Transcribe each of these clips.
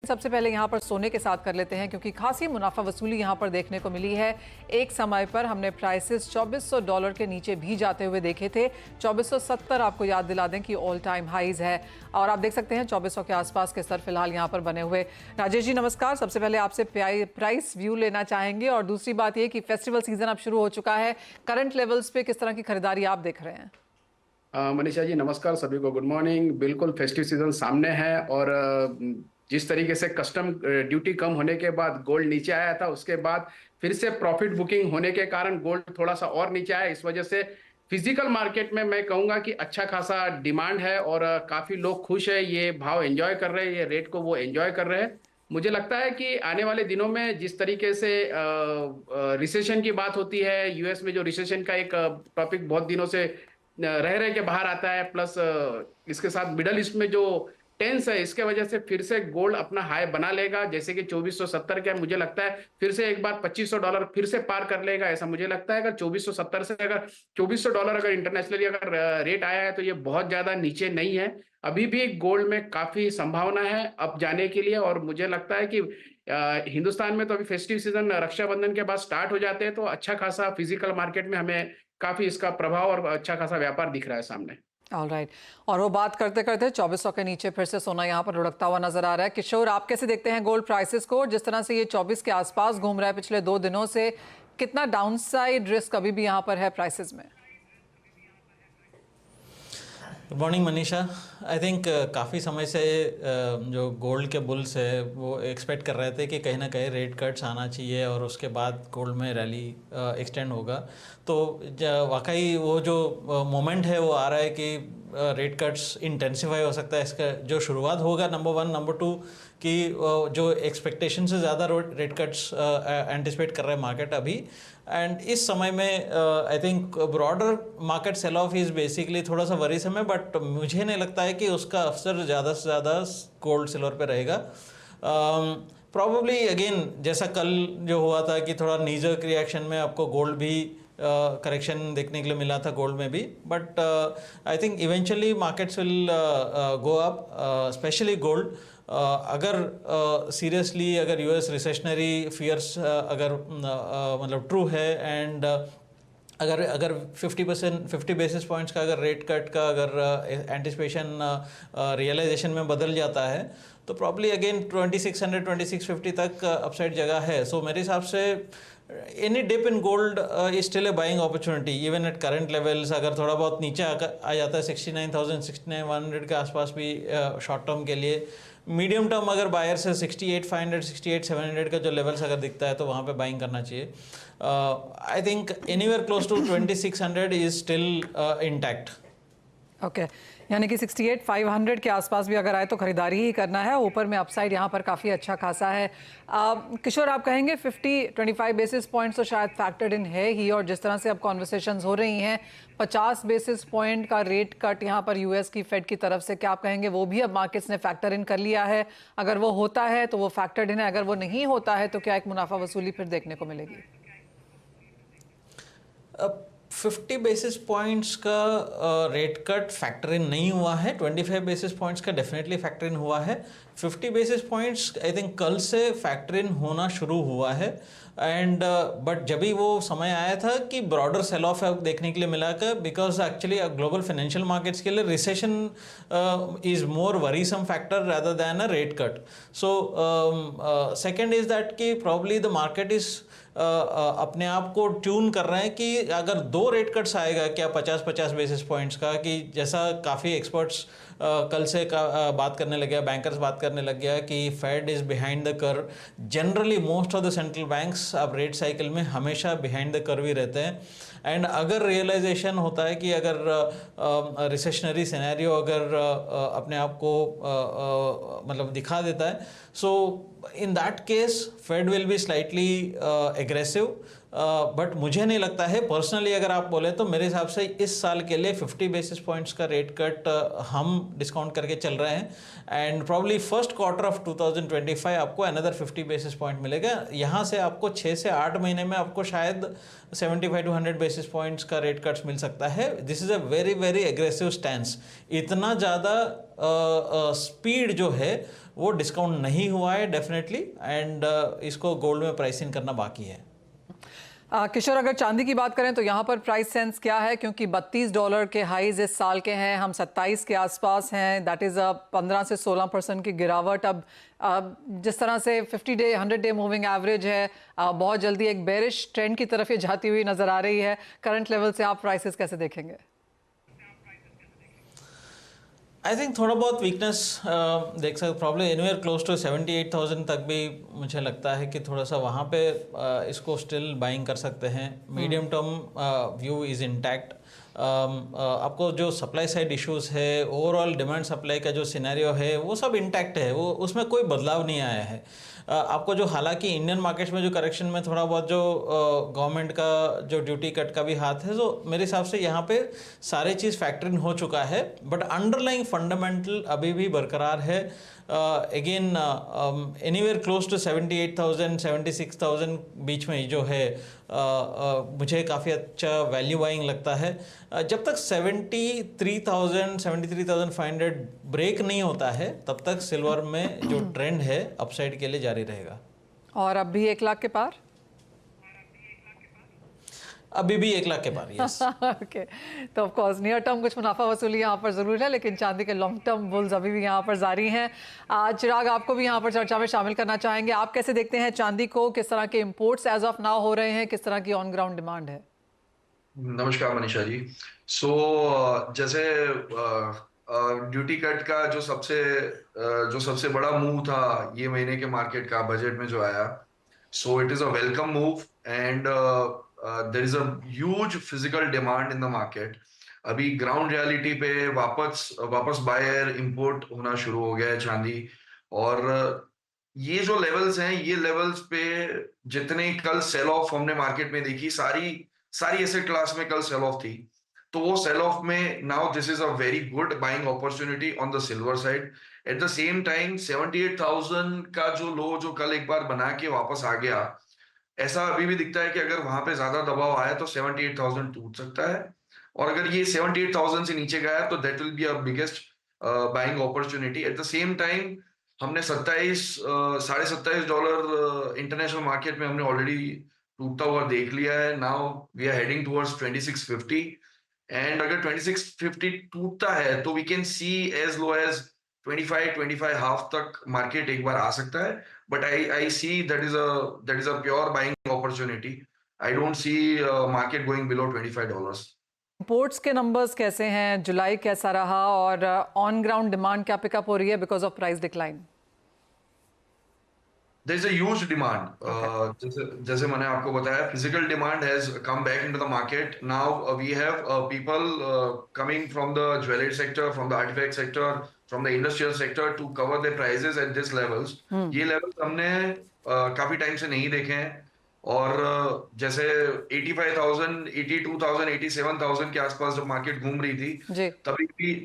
सबसे पहले यहाँ पर सोने के साथ कर लेते हैं क्योंकि खासी मुनाफा वसूली यहाँ पर देखने को मिली है। एक समय पर हमने प्राइसेस $2400 के नीचे भी जाते हुए देखे थे। 2470 आपको याद दिला दें कि ऑल टाइम हाईज है और आप देख सकते हैं 2400 के आसपास के स्तर फिलहाल यहाँ पर बने हुए। राजेश जी नमस्कार। सबसे पहले आपसे प्राइस व्यू लेना चाहेंगे और दूसरी बात ये कि फेस्टिवल सीजन अब शुरू हो चुका है, करंट लेवल्स पे किस तरह की खरीदारी आप देख रहे हैं? मनीषा जी नमस्कार, सभी को गुड मॉर्निंग। बिल्कुल फेस्टिव सीजन सामने है और जिस तरीके से कस्टम ड्यूटी कम होने के बाद गोल्ड नीचे आया था, उसके बाद फिर से प्रॉफिट बुकिंग होने के कारण गोल्ड थोड़ा सा और नीचे आया। इस वजह से फिजिकल मार्केट में मैं कहूंगा कि अच्छा खासा डिमांड है और काफी लोग खुश है, ये भाव एंजॉय कर रहे हैं, ये रेट को वो एंजॉय कर रहे हैं। मुझे लगता है कि आने वाले दिनों में जिस तरीके से रिसेशन की बात होती है, यूएस में जो रिसेशन का एक टॉपिक बहुत दिनों से रह रहे के बाहर आता है, प्लस इसके साथ मिडल ईस्ट में जो टेंस है, इसके वजह से फिर से गोल्ड अपना हाई बना लेगा। जैसे कि 2470 का मुझे लगता है फिर से एक बार $2500 फिर से पार कर लेगा, ऐसा मुझे लगता है। अगर 2470 से अगर $2400 अगर इंटरनेशनली अगर रेट आया है तो ये बहुत ज्यादा नीचे नहीं है। अभी भी गोल्ड में काफी संभावना है अब जाने के लिए और मुझे लगता है कि हिंदुस्तान में तो अभी फेस्टिव सीजन रक्षाबंधन के बाद स्टार्ट हो जाते हैं, तो अच्छा खासा फिजिकल मार्केट में हमें काफी इसका प्रभाव और अच्छा खासा व्यापार दिख रहा है सामने। ऑलराइट। और वो बात करते करते 2400 के नीचे फिर से सोना यहाँ पर लुढ़कता हुआ नजर आ रहा है। किशोर, आप कैसे देखते हैं गोल्ड प्राइसेस को? जिस तरह से ये 24 के आसपास घूम रहा है पिछले 2 दिनों से, कितना डाउनसाइड रिस्क अभी भी यहाँ पर है प्राइसेस में? Good morning Manisha. I think काफ़ी समय से जो गोल्ड के बुल्स है वो एक्सपेक्ट कर रहे थे कि कहीं ना कहीं रेट कट्स आना चाहिए और उसके बाद गोल्ड में रैली एक्सटेंड होगा। तो वाकई वो जो मोमेंट है वो आ रहा है कि रेट कट्स इंटेंसिफाई हो सकता है। इसका जो शुरुआत होगा, नंबर 1, नंबर 2 कि जो एक्सपेक्टेशन से ज़्यादा रेट कट्स एंटिसिपेट कर रहा है मार्केट अभी। एंड इस समय में I think broader market sell off is basically थोड़ा सा वरीसम है, बट मुझे नहीं लगता है कि उसका अवसर ज़्यादा से ज़्यादा गोल्ड सिल्वर पे रहेगा। प्रॉब्ली अगेन जैसा कल जो हुआ था कि थोड़ा नीजर रिएक्शन में आपको गोल्ड भी करेक्शन देखने के लिए मिला था गोल्ड में भी, but I think eventually markets will go up, specially gold. अगर सीरियसली अगर यूएस रिसेशनरी फियर्स अगर मतलब ट्रू है एंड अगर 50 बेसिस पॉइंट्स का अगर रेट कट का अगर एंटिसिपेशन रियलाइजेशन में बदल जाता है तो प्रॉब्ली अगेन 2600 2650 तक अपसाइड जगह है। सो मेरे हिसाब से any dip in gold is still a buying opportunity even at current levels. अगर थोड़ा बहुत नीचे आ जाता है 69,000 69,100 के आसपास भी शॉर्ट टर्म के लिए, मीडियम टर्म अगर बायर से 68,500 68,700 का जो लेवल्स अगर दिखता है तो वहाँ पे बाइंग करना चाहिए। I think anywhere close to 2600 is still intact. Okay, यानी कि 68,500 के आसपास भी अगर आए तो खरीदारी ही करना है। ऊपर में अपसाइड यहाँ पर काफ़ी अच्छा खासा है। किशोर, आप कहेंगे 25 बेसिस पॉइंट्स तो शायद फैक्टर्ड इन है ही, और जिस तरह से अब कॉन्वर्सेशंस हो रही हैं 50 बेसिस पॉइंट का रेट कट यहाँ पर यूएस की फेड की तरफ से, क्या आप कहेंगे वो भी अब मार्केट्स ने फैक्टर इन कर लिया है? अगर वो होता है तो वो फैक्टर्ड इन है, अगर वो नहीं होता है तो क्या एक मुनाफा वसूली फिर देखने को मिलेगी? 50 बेसिस पॉइंट्स का रेट कट फैक्टर इन नहीं हुआ है, 25 बेसिस पॉइंट्स का डेफिनेटली फैक्टर इन हुआ है। 50 बेसिस पॉइंट्स आई थिंक कल से फैक्टर इन होना शुरू हुआ है एंड बट जब भी वो समय आया था कि ब्रॉडर सेल ऑफ देखने के लिए मिला कर, because actually global financial markets के लिए recession is more worrisome factor rather than a rate cut. So second is that कि प्रॉब्ली द मार्केट इज अपने आप को ट्यून कर रहे हैं कि अगर 2 रेट कट्स आएगा क्या 50 बेसिस पॉइंट्स का, कि जैसा काफ़ी एक्सपर्ट्स कल से बात करने लग गया, बैंकर्स बात करने लग गया कि Fed is behind the curve. Generally most of the central banks अब रेट साइकिल में हमेशा बिहाइंड द कर्व ही रहते हैं। एंड अगर रियलाइजेशन होता है कि अगर रिसेशनरी सिनेरियो अगर अपने आप को मतलब दिखा देता है, सो in that case Fed will be slightly aggressive but मुझे नहीं लगता है पर्सनली, अगर आप बोले तो मेरे हिसाब से इस साल के लिए 50 बेसिस पॉइंट्स का रेट कट हम डिस्काउंट करके चल रहे हैं and probably first quarter of 2025 आपको अनदर 50 बेसिस पॉइंट मिलेगा। यहाँ से आपको 6 से 8 महीने में आपको शायद 75 to 100 बेसिस पॉइंट्स का रेट कट्स मिल सकता है। This is a very very aggressive stance. इतना ज़्यादा स्पीड जो है वो डिस्काउंट नहीं हुआ है डेफिनेटली, एंड इसको गोल्ड में प्राइसिंग करना बाकी है। किशोर, अगर चांदी की बात करें तो यहाँ पर प्राइस सेंस क्या है, क्योंकि $32 के हाईज इस साल के हैं, हम 27 के आसपास हैं, दैट इज़ 15 से 16% की गिरावट। अब जिस तरह से 50 डे 100 डे मूविंग एवरेज है, बहुत जल्दी एक बेरिश ट्रेंड की तरफ ये जाती हुई नजर आ रही है। करंट लेवल से आप प्राइसेस कैसे देखेंगे? आई थिंक थोड़ा बहुत वीकनेस देख सकते, प्रॉब्लम एनीवेयर क्लोज टू 78,000 तक भी मुझे लगता है कि थोड़ा सा वहाँ पे इसको स्टिल बाइंग कर सकते हैं। Medium term view is intact. आपको जो सप्लाई साइड इश्यूज है, ओवरऑल डिमांड सप्लाई का जो सिनेरियो है वो सब इंटैक्ट है, वो उसमें कोई बदलाव नहीं आया है। आपको जो, हालांकि इंडियन मार्केट्स में जो करेक्शन में थोड़ा बहुत जो गवर्नमेंट का जो ड्यूटी कट का भी हाथ है, तो मेरे हिसाब से यहाँ पे सारे चीज़ फैक्टर इन हो चुका है, बट अंडरलाइंग फंडामेंटल अभी भी बरकरार है। अगेन एनीवेयर क्लोज टू 78,000 76,000 बीच में जो है मुझे काफ़ी अच्छा वैल्यू बाइंग लगता है। जब तक 73,500 ब्रेक नहीं होता है तब तक सिल्वर में जो ट्रेंड है अपसाइड के लिए जारी रहेगा। और अब भी 1 लाख के पार? अभी भी 1 लाख के पार, यस। ओके, तो ऑफ कोर्स नियर टर्म कुछ मुनाफा वसूली यहाँ पर जरूर है, लेकिन चांदी के लॉन्ग टर्म बुल्स अभी भी यहाँ पर जारी हैं। चिराग, आपको भी यहाँ पर चर्चा में शामिल करना चाहेंगे। आप कैसे देखते हैं चांदी को? किस तरह के इंपोर्ट्स एज ऑफ नाउ हो रहे हैं? किस तरह की ऑन ग्राउंड डिमांड है? नमस्कार मनीषा जी। जैसे ड्यूटी कट का जो सबसे बड़ा मूव था ये महीने के मार्केट का बजट में जो आया, so it is a welcome move and there is a huge physical demand in the market. अभी ग्राउंड रियलिटी पे वापस बायर इंपोर्ट होना शुरू हो गया है चांदी, और ये जो लेवल्स हैं, ये लेवल्स पे जितने कल सेल ऑफ हमने मार्केट में देखी, सारी एसेट क्लास में कल सेल ऑफ थी, तो वो सेल ऑफ में now this is a very good buying opportunity on the silver side. At the same time 78,000 का जो लो जो कल एक बार बना के वापस आ गया, ऐसा अभी भी दिखता है कि अगर वहां पे ज्यादा दबाव आया तो 78,000 टूट सकता है, और अगर ये 78,000 से नीचे गया तो that will be a biggest buying opportunity. At the same time हमने $27 इंटरनेशनल मार्केट में हमने ऑलरेडी टूटता हुआ देख लिया है। Now we are heading towards 2650, and अगर 2650 टूटता है तो we can see as low as 25 half तक मार्केट एक बार आ सकता है, but I see that is a pure buying opportunity. I don't see market going below $25। Imports के नंबर्स कैसे हैं? जुलाई कैसा रहा? और ऑन ग्राउंड डिमांड क्या पिकअप हो रही है because of price decline? There is a huge demand. जैसे मैंने आपको बताया, physical demand has come back into the market. Now we have people coming from the jewelry sector, from the artifact sector, from the industrial sector to cover their prices at these levels. ये levels हमने काफी time से नहीं देखे हैं, और जैसे 85,000, 82,000, 87,000 के आसपास जब मार्केट घूम रही थी,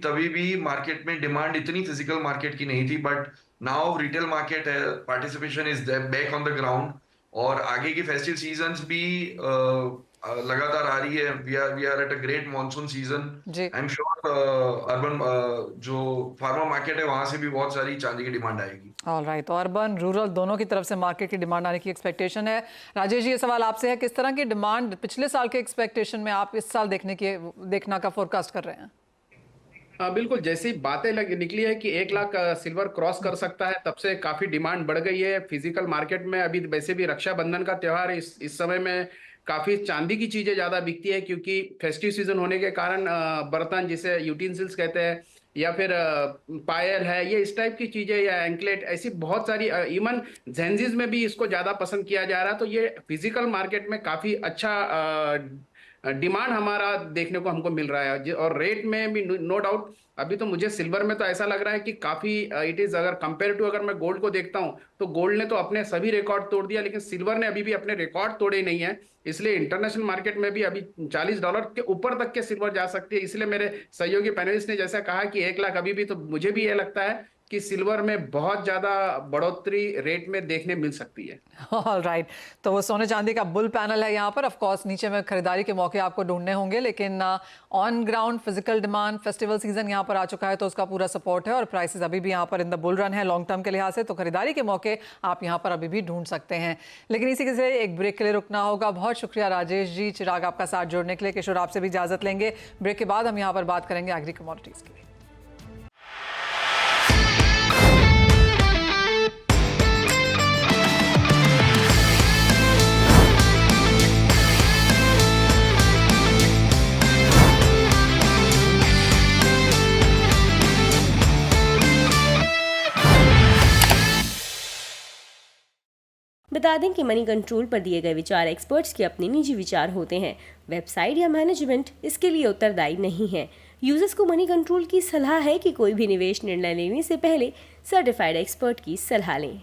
तभी भी मार्केट में डिमांड इतनी फिजिकल मार्केट की नहीं थी, बट नाउ रिटेल मार्केट है, participation is back on the ground, और आगे की फेस्टिव सीजन्स भी लगातार आ रही है। We are at a great monsoon season. I am sure urban जो फार्मर मार्केट है वहां से भी बहुत सारी चांदी की डिमांड आएगी। ऑलराइट, तो अर्बन रूरल दोनों की तरफ से मार्केट की डिमांड आने की एक्सपेक्टेशन है। राजेश जी, ये सवाल आपसे है, किस तरह की डिमांड पिछले साल के एक्सपेक्टेशन में आप इस साल देखना का फोरकास्ट कर रहे हैं? बिल्कुल, जैसी बातें निकली है कि 1 लाख सिल्वर क्रॉस कर सकता है, तब से काफी डिमांड बढ़ गई है फिजिकल मार्केट में। अभी वैसे भी रक्षाबंधन का त्योहार इस समय में काफी चांदी की चीजें ज्यादा बिकती है, क्योंकि फेस्टिव सीजन होने के कारण बर्तन जिसे यूटेंसिल्स कहते हैं, या फिर पायल है, ये इस टाइप की चीजें, या एंकलेट, ऐसी बहुत सारी, इवन जेंजीज में भी इसको ज्यादा पसंद किया जा रहा है। तो ये फिजिकल मार्केट में काफी अच्छा डिमांड हमारा देखने को हमको मिल रहा है। और रेट में भी नो डाउट अभी तो मुझे सिल्वर में तो ऐसा लग रहा है कि काफी इट इज, अगर कंपेयर टू अगर मैं गोल्ड को देखता हूं तो गोल्ड ने तो अपने सभी रिकॉर्ड तोड़ दिया, लेकिन सिल्वर ने अभी भी अपने रिकॉर्ड तोड़े ही नहीं है। इसलिए इंटरनेशनल मार्केट में भी अभी $40 के ऊपर तक के सिल्वर जा सकती है। इसलिए मेरे सहयोगी पैनलिस्ट ने जैसा कहा कि 1 लाख अभी भी, तो मुझे भी ये लगता है कि सिल्वर में बहुत ज्यादा बढ़ोतरी रेट में देखने मिल सकती है। ऑल राइट, तो वो सोने चांदी का बुल पैनल है यहाँ पर। ऑफ कोर्स नीचे में खरीदारी के मौके आपको ढूंढने होंगे, लेकिन on ground physical demand, festival season यहाँ पर आ चुका है तो उसका पूरा सपोर्ट है और प्राइसेस अभी भी यहाँ पर इन द बुल रन है लॉन्ग टर्म के लिहाज से, तो खरीदारी के मौके आप यहाँ पर अभी भी ढूंढ सकते हैं। लेकिन इसी के से एक ब्रेक के लिए रुकना होगा। बहुत शुक्रिया राजेश जी, चिराग आपका साथ जोड़ने के लिए। किशोर आपसे भी इजाजत लेंगे। ब्रेक के बाद हम यहाँ पर बात करेंगे एग्री कमोडिटीज की। बता दें कि मनी कंट्रोल पर दिए गए विचार एक्सपर्ट्स के अपने निजी विचार होते हैं। वेबसाइट या मैनेजमेंट इसके लिए उत्तरदायी नहीं है। यूजर्स को मनी कंट्रोल की सलाह है कि कोई भी निवेश निर्णय लेने से पहले सर्टिफाइड एक्सपर्ट की सलाह लें।